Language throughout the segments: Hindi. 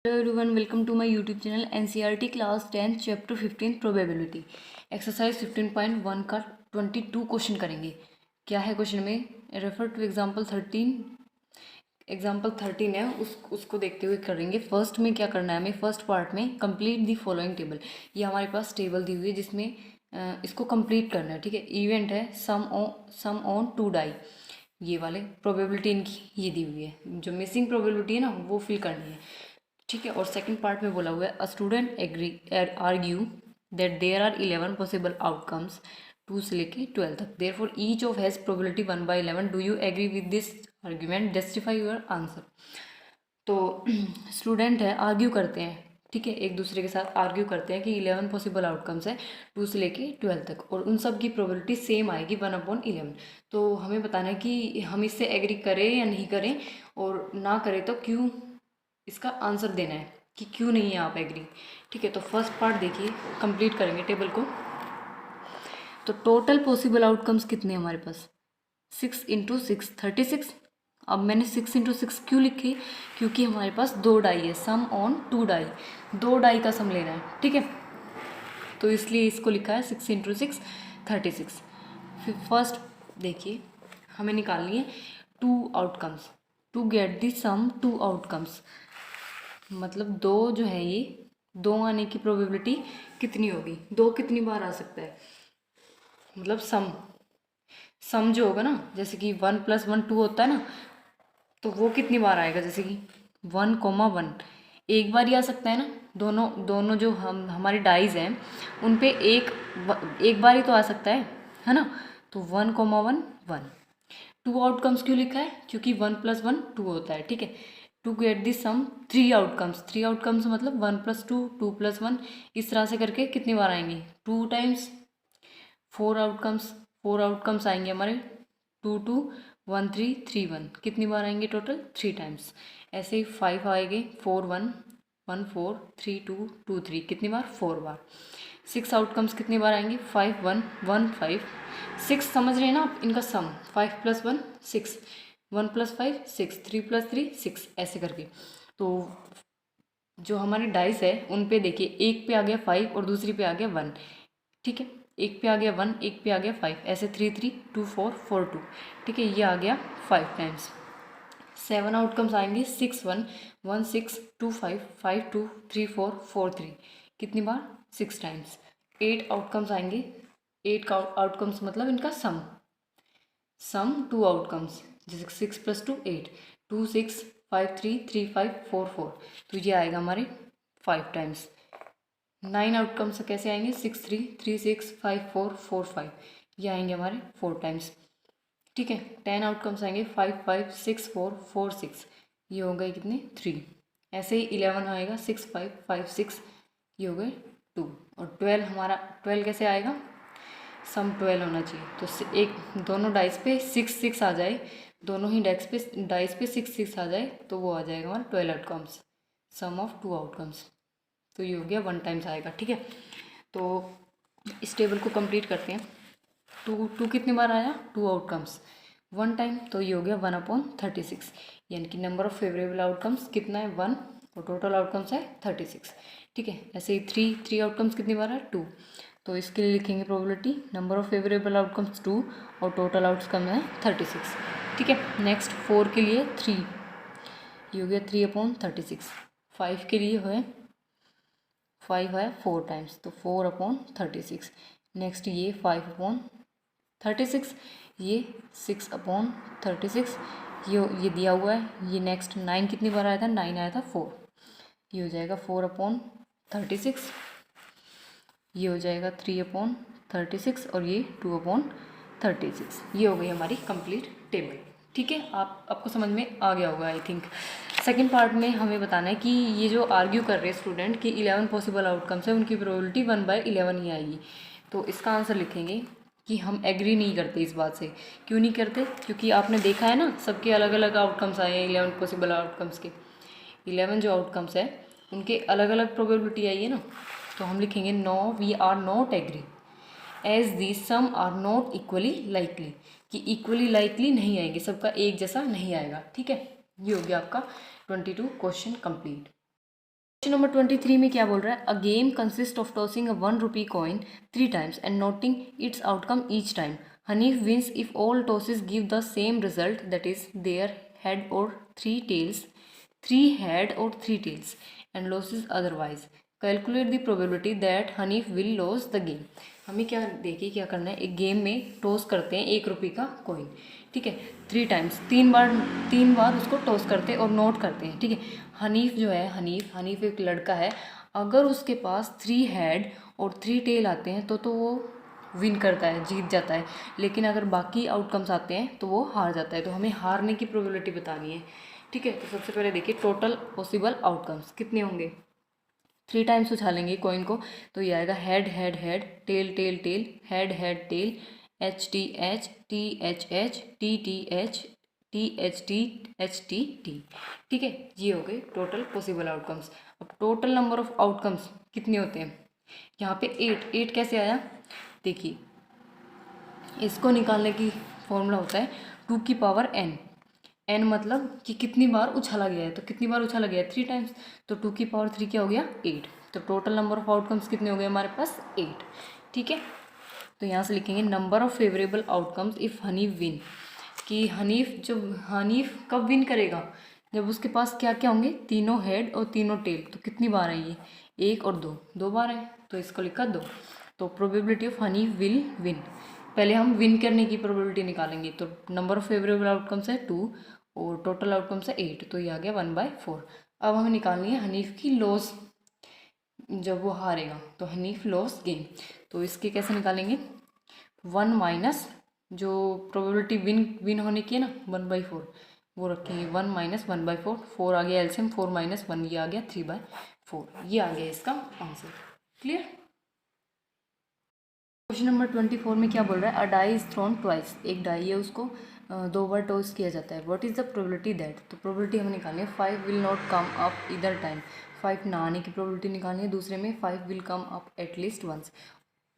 Hello everyone, welcome to my YouTube channel NCERT class 10 chapter 15 probability exercise 15.1 का 22 क्वेश्चन करेंगे। क्या है क्वेश्चन में? रेफर टू एग्जांपल 13 है, उसको देखते हुए करेंगे। फर्स्ट में क्या करना है हमें? फर्स्ट पार्ट में कंप्लीट दी फॉलोइंग टेबल। ये हमारे पास टेबल दी हुई है जिसमें इसको कंप्लीट करना है। ठीक है, इवेंट है सम ऑन टू डाई, ये वाले प्रोबेबिलिटी इनकी ये दी हुई है। जो मिसिंग प्रोबेबिलिटी है ना वो फिल करनी है। ठीक है, और सेकंड पार्ट में बोला हुआ है a student argue that there are 11 possible outcomes 2 से लेके 12 तक, therefore each of has probability 1/11। Do you agree with this argument? Justify your answer. तो स्टूडेंट है, आर्ग्यू करते हैं। ठीक है, एक दूसरे के साथ आर्ग्यू करते हैं कि 11 पॉसिबल आउटकम्स है 2 से लेके 12 तक, और उन सब की प्रोबेबिलिटी सेम आएगी 1/11। तो हमें बताना है कि हम इससे एग्री करें या नहीं करें, और ना करें तो क्यों, इसका आंसर देना है कि क्यों नहीं है आप एग्री। ठीक है, तो फर्स्ट पार्ट देखिए, कंप्लीट करेंगे टेबल को। तो टोटल पॉसिबल आउटकम्स कितने हैं हमारे पास? 6 × 6 36। अब मैंने 6 × 6 क्यों लिखी? क्योंकि हमारे पास 2 डाई है, सम ऑन 2 डाई, 2 डाई का सम लेना है। ठीक है, तो इसलिए इसको लिखा है 6 × 6 36। फिर फर्स्ट देखिए, हमें निकालनी है 2 outcomes to get the sum 2 outcomes. मतलब 2 जो है, ये 2 आने की प्रोबेबिलिटी कितनी होगी? 2 कितनी बार आ सकता है? मतलब सम जो होगा ना, जैसे कि 1 + 1 2 होता है ना, तो वो कितनी बार आएगा? जैसे कि 1, एक बार ही आ सकता है ना। दोनों दोनों जो हमारी डाइज हैं उन पे एक बार ही तो आ सकता है ना। तो 1, 1 2 आउटकम्स क्यों लिखा है? क्योंकि 1 + 1 2 होता है। ठीक है, to get this sum 3 outcomes, 3 outcomes मतलब 1 + 2 2 + 1, इस तरह से करके कितनी बार आएंगी? 2 टाइम्स। 4 आउटकम्स आएंगे हमारे, 2 2 1 3 3 1, कितनी बार आएंगे? Total 3 times. ऐसे ही 5 आएंगे, 4 1 1 4 3 2 2 3, कितनी बार? 4 बार। 6 आउटकम्स कितनी बार आएंगे? 5 1 1 5 6। समझ रहे हैं ना आप इनका सम? 5 + 1 6, 1 + 5 6, 3 + 3 6, ऐसे करके। तो जो हमारी डाइस है उन पे देखिए, एक पे आ गया 5 और दूसरी पे आ गया 1। ठीक है, एक पे आ गया 1, एक पे आ गया 5, ऐसे 3 3 2 4 4 2। ठीक है, ये आ गया 5 टाइम्स। 7 आउटकम्स आएंगे, 6 1 1 6 2 5 5 2 3 4 4 3, कितनी बार? 6 टाइम्स। 8 आउटकम्स आएंगे, 8 का आउटकम्स मतलब इनका सम 2 आउटकम्स, जैसे 6 + 2 8, 2 6 5 3 3 5 4 4, तो ये आएगा हमारे 5 टाइम्स। 9 आउटकम्स कैसे आएंगे? 6 3 3 6 5 4 4 5, ये आएंगे हमारे 4 टाइम्स। ठीक है, 10 आउटकम्स आएंगे, 5 5 6 4 4 6, ये हो गए कितने? 3। ऐसे ही 11 आएगा, 6 5 5 6, ये हो गए 2। और 12 हमारा, 12 कैसे आएगा? सम 12 होना चाहिए। तो एक दोनों डाइस पे 6 6 आ जाए, दोनों ही डाइस पे 6 6 आ जाए, तो वो आ जाएगा हमारा 12 आउटकम्स, सम ऑफ 2 आउटकम्स। तो ये हो गया 1 टाइम्स आएगा। ठीक है, तो इस टेबल को कंप्लीट करते हैं। 2 कितनी बार आया? 2 आउटकम्स 1 टाइम, तो ये हो गया 1/36, यानी कि नंबर ऑफ फेवरेबल आउटकम्स कितना है? 1, और टोटल आउटकम्स है 36। ठीक है, ऐसे ही 3 आउटकम्स कितनी बार है? 2, तो इसके लिए लिखेंगे probability, number of favourable outcomes 2 और टोटल आउटकम है 36। ठीक है, नेक्स्ट 4 के लिए 3, ये हो गया 3/36। 5 के लिए है 5 है 4 टाइम्स, तो 4/36। नेक्स्ट ये 5/36, ये 6/36, ये दिया हुआ है। ये नेक्स्ट 9 कितनी बार आया था? 9 आया था 4, ये हो जाएगा 4/36, ये हो जाएगा 3/36, और ये 2/36। ये हो गई हमारी कंप्लीट टेबल। ठीक है, आपको समझ में आ गया होगा आई थिंक। सेकंड पार्ट में हमें बताना है कि ये जो आर्ग्यू कर रहे हैं स्टूडेंट कि 11 पॉसिबल आउटकम्स है, उनकी प्रोबेबिलिटी 1/11 ही आएगी। तो इसका आंसर लिखेंगे कि हम एग्री नहीं करते इस बात से। क्यों नहीं करते? क्योंकि आपने देखा है ना, सबके अलग अलग आउटकम्स आए हैं 11 पॉसिबल आउटकम्स के। 11 जो आउटकम्स है उनके अलग अलग प्रोबेबिलिटी आई है ना। तो हम लिखेंगे no, we are not agree as the sum are not equally likely, कि इक्वली लाइकली नहीं आएंगे, सबका एक जैसा नहीं आएगा। ठीक है, ये हो गया आपका 22 क्वेश्चन कंप्लीट। क्वेश्चन नंबर 23 में क्या बोल रहा है, a game consist of tossing a 1 rupee coin 3 times and noting its outcome each time. Hanif wins if all tosses give the same result, that is there head और 3 टेल्स, 3 हेड और 3 tails, and loses otherwise. Calculate the probability that Hanif will lose the game. हमें क्या देखिए क्या करना है, एक गेम में टॉस करते हैं 1 रुपये का कॉइन, ठीक है, 3 टाइम्स, 3 बार उसको टॉस करते हैं और नोट करते हैं, ठीक है. हनीफ जो है, हनीफ एक लड़का है, अगर उसके पास 3 हेड और 3 टेल आते हैं तो वो विन करता है, जीत जाता है. लेकिन अगर बाकी आउटकम्स आते हैं तो वो हार जाता है. तो हमें हारने की प्रोबेबिलिटी बतानी है, ठीक है. तो सबसे पहले देखिए टोटल पॉसिबल आउटकम्स कितने होंगे. 3 टाइम्स उछालेंगे कॉइन को तो ये आएगा head head head, tail tail tail, head head tail, H T H, T H H, T H, T H T, H T T, ठीक है. ये हो गए टोटल पॉसिबल आउटकम्स. अब टोटल नंबर ऑफ आउटकम्स कितने होते हैं, यहाँ पे 8 कैसे आया, देखिए इसको निकालने की फॉर्मूला होता है 2 की पावर n. n मतलब कि कितनी बार उछाला गया है, तो कितनी बार उछाला गया है 3 टाइम्स, तो 2 की पावर 3 क्या हो गया 8. तो टोटल नंबर ऑफ आउटकम्स कितने हो गए हमारे पास 8, ठीक है. तो यहाँ से लिखेंगे number of favourable outcomes if Hanif win, कि हनीफ कब विन करेगा, जब उसके पास क्या क्या होंगे, तीनों हेड और तीनों टेल. तो कितनी बार है ये, 1 और 2, 2 बार है, तो इसको लिखा 2. तो probability of Hanif will win, पहले हम विन करने की प्रोबेबिलिटी निकालेंगे. तो नंबर ऑफ फेवरेबल आउटकम्स है 2 और टोटल आउटकम्स है 8, तो ये आ गया 1/4. अब हमें निकालनी है हनीफ की लॉस, जब वो हारेगा, तो हनीफ लॉस गेम. तो इसके कैसे निकालेंगे, 1 माइनस जो प्रोबेबिलिटी विन होने की है ना 1/4, वो रखेंगे 1 माइनस 1/4. 4 आ गया एलसीएम, 4 माइनस 1 ये आ गया 3/4. ये आ गया इसका आंसर. क्लियर. क्वेश्चन नंबर 24 में क्या बोल रहा है, अ डाई इज थ्रोन ट्वाइस, एक डाई है उसको 2 बार टॉस किया जाता है. What is the probability that, तो प्रोबेबिलिटी हमें निकालनी है 5 विल नॉट कम अप इधर टाइम. 5 ना आने की प्रोबेबिलिटी निकालनी है, दूसरे में 5 will come up at least once,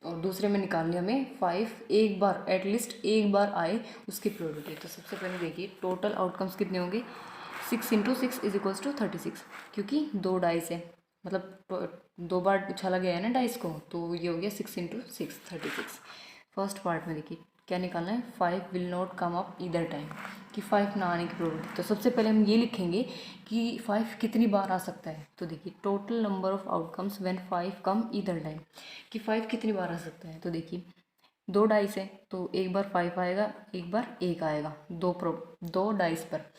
और दूसरे में निकालनी है हमें 5 एक बार, एटलीस्ट एक बार आए उसकी प्रोबेबिलिटी. तो सबसे पहले देखिए टोटल आउटकम्स कितने होंगे, 6 × 6 इज इक्वल्स टू 36, क्योंकि 2 डाइस है, मतलब 2 बार उछाला गया है ना डाइस को, तो ये हो गया 6 × 6 36. फर्स्ट पार्ट में देखिए क्या निकालना है, 5 विल नॉट कम अप इधर टाइम, कि 5 ना आने की प्रोबेबिलिटी. तो सबसे पहले हम ये लिखेंगे कि 5 कितनी बार आ सकता है. तो देखिए total number of outcomes when 5 कम इधर टाइम, कि 5 कितनी बार आ सकता है. तो देखिए 2 डाइस है तो एक बार 5 आएगा, एक बार 1 आएगा, 2 डाइस पर,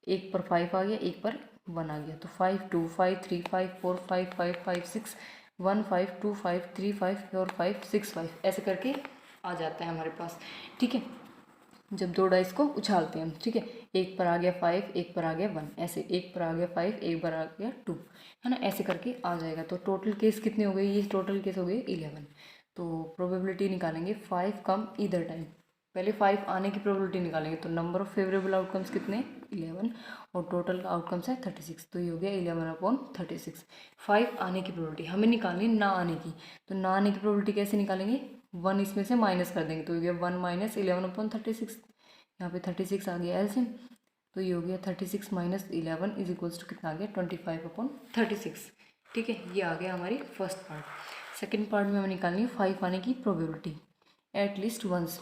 एक पर 5 आ गया, एक पर 1 आ गया. तो 5 2 5 3 5 4 5 5 5 6 1 5 2 5 3 5 4 5 6 5 ऐसे करके आ जाता है हमारे पास, ठीक है. जब 2 डाइस को उछालते हैं हम, ठीक है, एक पर आ गया 5, एक पर आ गया 1, ऐसे एक पर आ गया 5, एक पर आ गया 2, है ना, ऐसे करके आ जाएगा. तो टोटल केस कितने हो गए, ये टोटल केस हो गए 11. तो प्रोबेबिलिटी निकालेंगे 5 कम इधर टाइम, पहले 5 आने की प्रोबेबिलिटी निकालेंगे. तो नंबर ऑफ फेवरेबल आउटकम्स कितने 11 और टोटल आउटकम्स है 36, तो ये हो गया 11/36. 5 आने की प्रोबेबिलिटी हमें निकालनी ना आने की, तो ना आने की प्रोबेबिलिटी कैसे निकालेंगे, 1 इसमें से माइनस कर देंगे, तो ये 1 माइनस 11/36. यहाँ पे 36 आ गया एलसीएम, तो ये हो गया 36 माइनस 11 इज इक्वल्स टू कितना आ गया 25/36, ठीक है. ये आ गया हमारी फर्स्ट पार्ट. सेकेंड पार्ट में हमें निकालनी है 5 आने की प्रोबेबिलिटी एटलीस्ट वंस.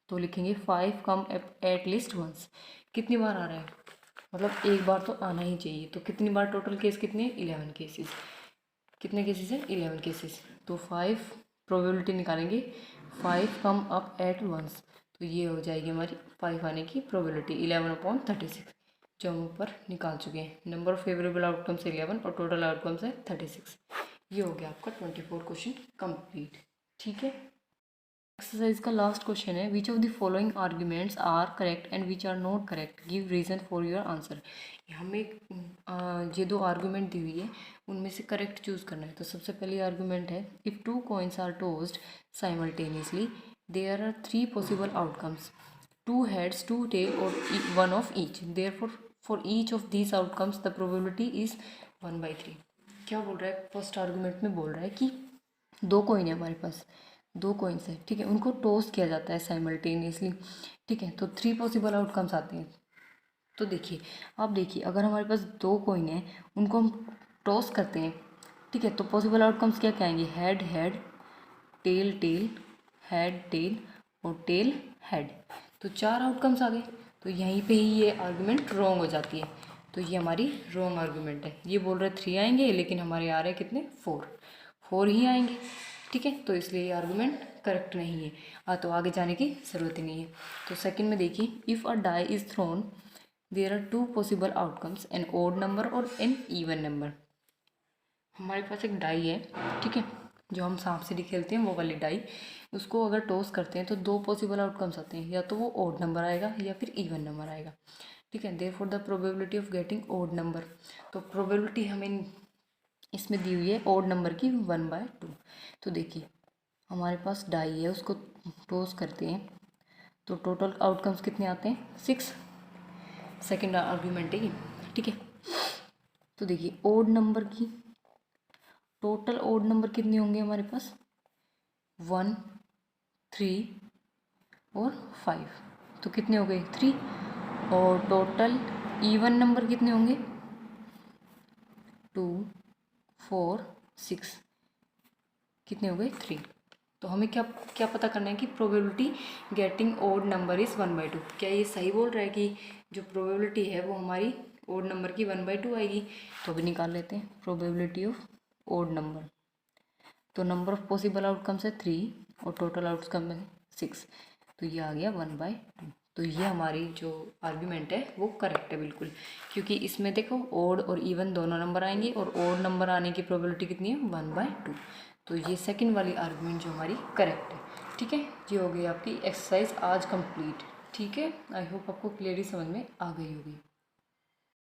तो लिखेंगे 5 कम एटलीस्ट वंस, कितनी बार आ रहा है, मतलब एक बार तो आना ही चाहिए. तो कितनी बार, टोटल केस कितने 11 केसेस, कितने केसेस है 11 केसेस. तो 5 प्रोबेबिलिटी निकालेंगे 5 कम अप एट वंस, तो ये हो जाएगी हमारी 5 आने की प्रोबेबिलिटी 11/36, जो हम ऊपर निकाल चुके हैं. नंबर ऑफ फेवरेबल आउटकम्स 11 और टोटल आउटकम्स है 36. ये हो गया आपका 24 क्वेश्चन कंप्लीट, ठीक है. एक्सरसाइज का लास्ट क्वेश्चन है, which of the following arguments are correct and which are not correct, give reason for your answer. हमें ये 2 आर्ग्यूमेंट दी हुई है, उनमें से करेक्ट चूज़ करना है. तो सबसे पहली आर्ग्यूमेंट है, if 2 coins are tossed simultaneously there are 3 possible outcomes, 2 heads 2 tail और 1 of each, therefore for each of these outcomes the probability is 1/3. क्या बोल रहा है, फर्स्ट आर्गूमेंट में बोल रहा है कि 2 कॉइन है हमारे पास, 2 कॉइन्स है, ठीक है, उनको टॉस किया जाता है साइमल्टेनियसली, ठीक है. तो 3 पॉसिबल आउटकम्स आते हैं. तो देखिए आप देखिए, अगर हमारे पास 2 कॉइन है, उनको हम टॉस करते हैं, ठीक है, तो पॉसिबल आउटकम्स क्या क्या आएंगे, head head, tail tail, head tail और टेल हेड। तो 4 आउटकम्स आ गए। तो यहीं पे ही ये आर्गुमेंट रॉन्ग हो जाती है। तो ये हमारी रॉन्ग आर्गुमेंट है। ये बोल रहे 3 आएंगे, लेकिन हमारे आ रहे कितने, 4 ही आएंगे, ठीक है। तो इसलिए ये आर्गुमेंट करेक्ट नहीं है। तो आगे जाने की ज़रूरत ही नहीं है। तो सेकंड में देखिए, if a die is thrown there are 2 possible outcomes, an odd number और एन इवन नंबर। हमारे पास एक डाई है, ठीक है, जो हम सांप सीढ़ी खेलते हैं वो वाली डाई। उसको अगर टॉस करते हैं तो 2 पॉसिबल आउटकम्स आते हैं, या तो वो ओड नंबर आएगा या फिर इवन नंबर आएगा, ठीक है। Therefore the probability of getting odd number, तो प्रोबेबिलिटी हमें इसमें दी हुई है ओड नंबर की 1/2। तो देखिए हमारे पास डाई है, उसको टॉस करते हैं तो टोटल आउटकम्स कितने आते हैं, 6। सेकेंड आर्ग्यूमेंट है ये, ठीक है। तो देखिए ओड नंबर की टोटल ओड नंबर कितने होंगे हमारे पास, 1, 3 और 5। तो कितने हो गए, 3। और टोटल इवन नंबर कितने होंगे, 2, 4, 6। कितने हो गए, 3। तो हमें क्या क्या पता करना है कि probability getting odd number is 1/2। क्या ये सही बोल रहा है कि जो प्रोबेबिलिटी है वो हमारी ओड नंबर की 1/2 आएगी। तो अभी निकाल लेते हैं प्रोबेबिलिटी ऑफ ओड नंबर। तो नंबर ऑफ पॉसिबल आउटकम्स है 3 और टोटल आउटकम है 6। तो ये आ गया 1/2। तो ये हमारी जो आर्ग्यूमेंट है वो करेक्ट है बिल्कुल, क्योंकि इसमें देखो ओड और इवन दोनों नंबर आएंगे और ओड नंबर आने की प्रोबेबिलिटी कितनी है, 1/2। तो ये सेकंड वाली आर्ग्यूमेंट जो हमारी करेक्ट है, ठीक है। ये हो गई आपकी एक्सरसाइज आज कंप्लीट, ठीक है। आई होप आपको क्लियरली समझ में आ गई होगी।